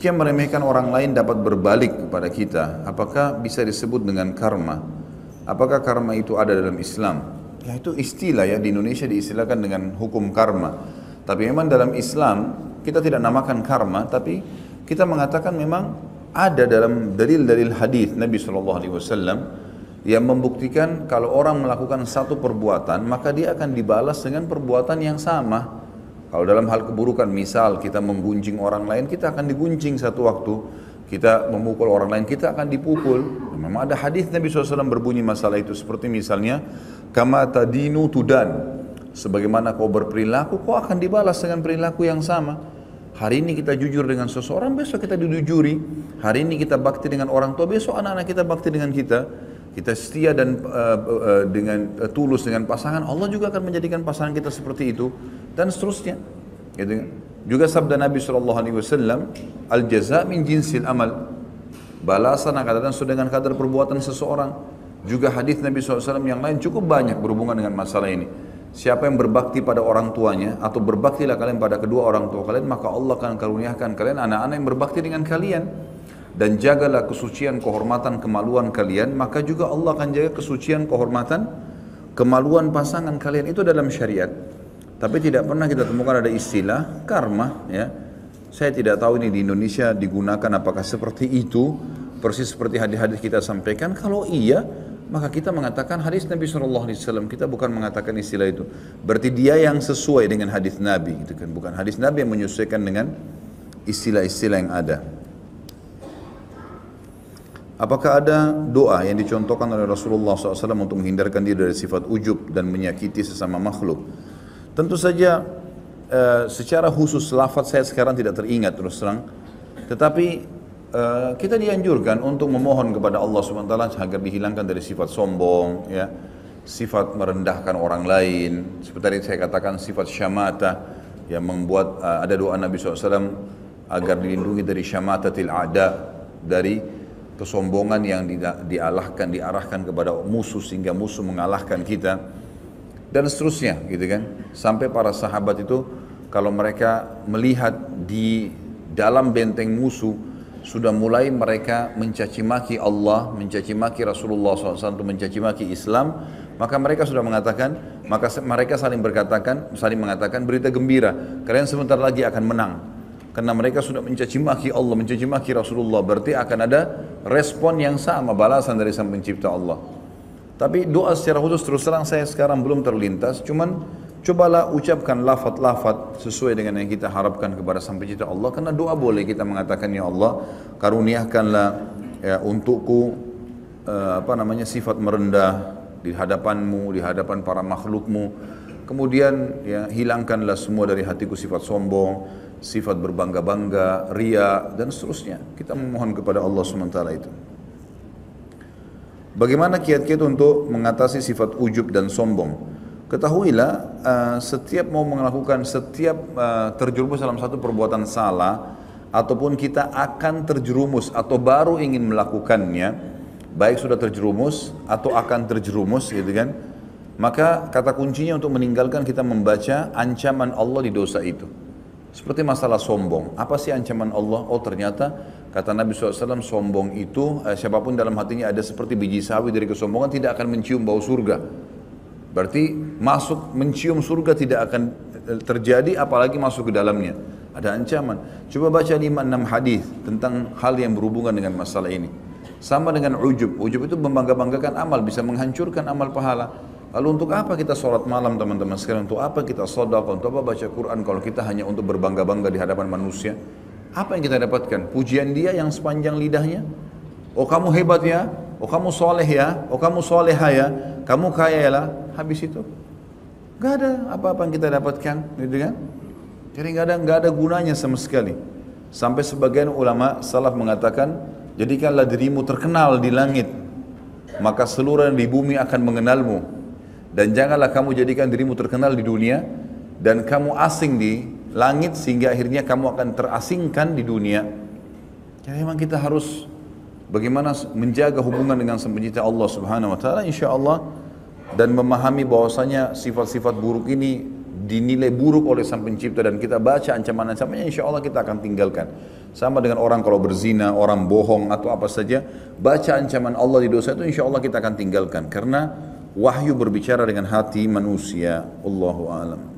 Jika meremehkan orang lain dapat berbalik kepada kita, apakah bisa disebut dengan karma? Apakah karma itu ada dalam Islam? Ya itu istilah ya, di Indonesia diistilahkan dengan hukum karma. Tapi memang dalam Islam kita tidak namakan karma, tapi kita mengatakan memang ada dalam dalil-dalil hadis Nabi SAW yang membuktikan kalau orang melakukan satu perbuatan maka dia akan dibalas dengan perbuatan yang sama. Kalau dalam hal keburukan, misal kita menggunjing orang lain, kita akan digunjing satu waktu. Kita memukul orang lain, kita akan dipukul. Memang ada hadis Nabi SAW berbunyi masalah itu. Seperti misalnya, kama tadinu tudan. Sebagaimana kau berperilaku, kau akan dibalas dengan perilaku yang sama. Hari ini kita jujur dengan seseorang, besok kita dijujuri. Hari ini kita bakti dengan orang tua, besok anak-anak kita bakti dengan kita. Kita setia dan dengan tulus dengan pasangan, Allah juga akan menjadikan pasangan kita seperti itu dan seterusnya. Gitu. Juga sabda Nabi SAW, al jaza min jinsil amal, balasan akan datang sesuai dengan kadar perbuatan seseorang. Juga hadis Nabi SAW yang lain cukup banyak berhubungan dengan masalah ini. Siapa yang berbakti pada orang tuanya atau berbaktilah kalian pada kedua orang tua kalian, maka Allah akan karuniakan kalian anak-anak yang berbakti dengan kalian. Dan jagalah kesucian, kehormatan, kemaluan kalian, maka juga Allah akan jaga kesucian, kehormatan, kemaluan pasangan kalian. Itu dalam syariat. Tapi tidak pernah kita temukan ada istilah karma. Ya. Saya tidak tahu ini di Indonesia digunakan apakah seperti itu, persis seperti hadis-hadis kita sampaikan. Kalau iya, maka kita mengatakan hadis Nabi SAW. Kita bukan mengatakan istilah itu. Berarti dia yang sesuai dengan hadis Nabi, gitu kan? Bukan hadis Nabi yang menyesuaikan dengan istilah-istilah yang ada. Apakah ada doa yang dicontohkan oleh Rasulullah SAW untuk menghindarkan diri dari sifat ujub dan menyakiti sesama makhluk? Tentu saja secara khusus lafaz saya sekarang tidak teringat terus terang. Tetapi kita dianjurkan untuk memohon kepada Allah SWT agar dihilangkan dari sifat sombong, ya, sifat merendahkan orang lain. Seperti tadi saya katakan sifat syamata yang membuat ada doa Nabi SAW agar dilindungi dari syamatatil a'da, dari kesombongan yang diarahkan kepada musuh sehingga musuh mengalahkan kita dan seterusnya, gitu kan. Sampai para sahabat itu kalau mereka melihat di dalam benteng musuh sudah mulai mereka mencaci maki Allah, mencaci maki Rasulullah SAW, mencaci maki Islam, maka mereka sudah mengatakan, maka mereka saling mengatakan berita gembira, kalian sebentar lagi akan menang. Karena mereka sudah mencaci maki Allah, mencaci maki Rasulullah, berarti akan ada respon yang sama, balasan dari Sang Pencipta Allah. Tapi doa secara khusus terus terang saya sekarang belum terlintas, cuman cobalah ucapkan lafaz-lafaz sesuai dengan yang kita harapkan kepada Sang Pencipta Allah. Karena doa boleh kita mengatakan, ya Allah, karuniakanlah ya, untukku sifat merendah di hadapanmu, di hadapan para makhlukmu. Kemudian ya, hilangkanlah semua dari hatiku sifat sombong, sifat berbangga-bangga, ria, dan seterusnya. Kita memohon kepada Allah SWT itu. Bagaimana kiat-kiat untuk mengatasi sifat ujub dan sombong? Ketahuilah, setiap terjerumus dalam satu perbuatan salah, ataupun kita akan terjerumus atau baru ingin melakukannya, baik sudah terjerumus atau akan terjerumus, gitu kan? Maka kata kuncinya untuk meninggalkan, kita membaca ancaman Allah di dosa itu. Seperti masalah sombong. Apa sih ancaman Allah? Oh ternyata kata Nabi SAW, sombong itu siapapun dalam hatinya ada seperti biji sawi dari kesombongan tidak akan mencium bau surga. Berarti mencium surga tidak akan terjadi apalagi masuk ke dalamnya. Ada ancaman. Coba baca 5-6 hadis tentang hal yang berhubungan dengan masalah ini. Sama dengan ujub. Ujub itu membangga-banggakan amal, bisa menghancurkan amal pahala. Lalu untuk apa kita sholat malam teman-teman sekalian? Untuk apa kita sedekah? Untuk apa baca Quran kalau kita hanya untuk berbangga-bangga di hadapan manusia? Apa yang kita dapatkan? Pujian dia yang sepanjang lidahnya? Oh kamu hebat ya? Oh kamu soleh ya? Oh kamu soleha ya? Kamu kaya ya? Habis itu gak ada apa-apa yang kita dapatkan, gitu kan? Jadi gak ada gunanya sama sekali. Sampai sebagian ulama salaf mengatakan, jadikanlah dirimu terkenal di langit, maka seluruh di bumi akan mengenalmu. Dan janganlah kamu jadikan dirimu terkenal di dunia dan kamu asing di langit sehingga akhirnya kamu akan terasingkan di dunia. Jadi memang kita harus bagaimana menjaga hubungan dengan Sang Pencipta Allah Subhanahu wa taala, insyaallah, dan memahami bahwasanya sifat-sifat buruk ini dinilai buruk oleh Sang Pencipta dan kita baca ancaman-ancamannya, insya Allah kita akan tinggalkan. Sama dengan orang kalau berzina, orang bohong atau apa saja, baca ancaman Allah di dosa itu insya Allah kita akan tinggalkan. Karena wahyu berbicara dengan hati manusia. Allahu a'lam.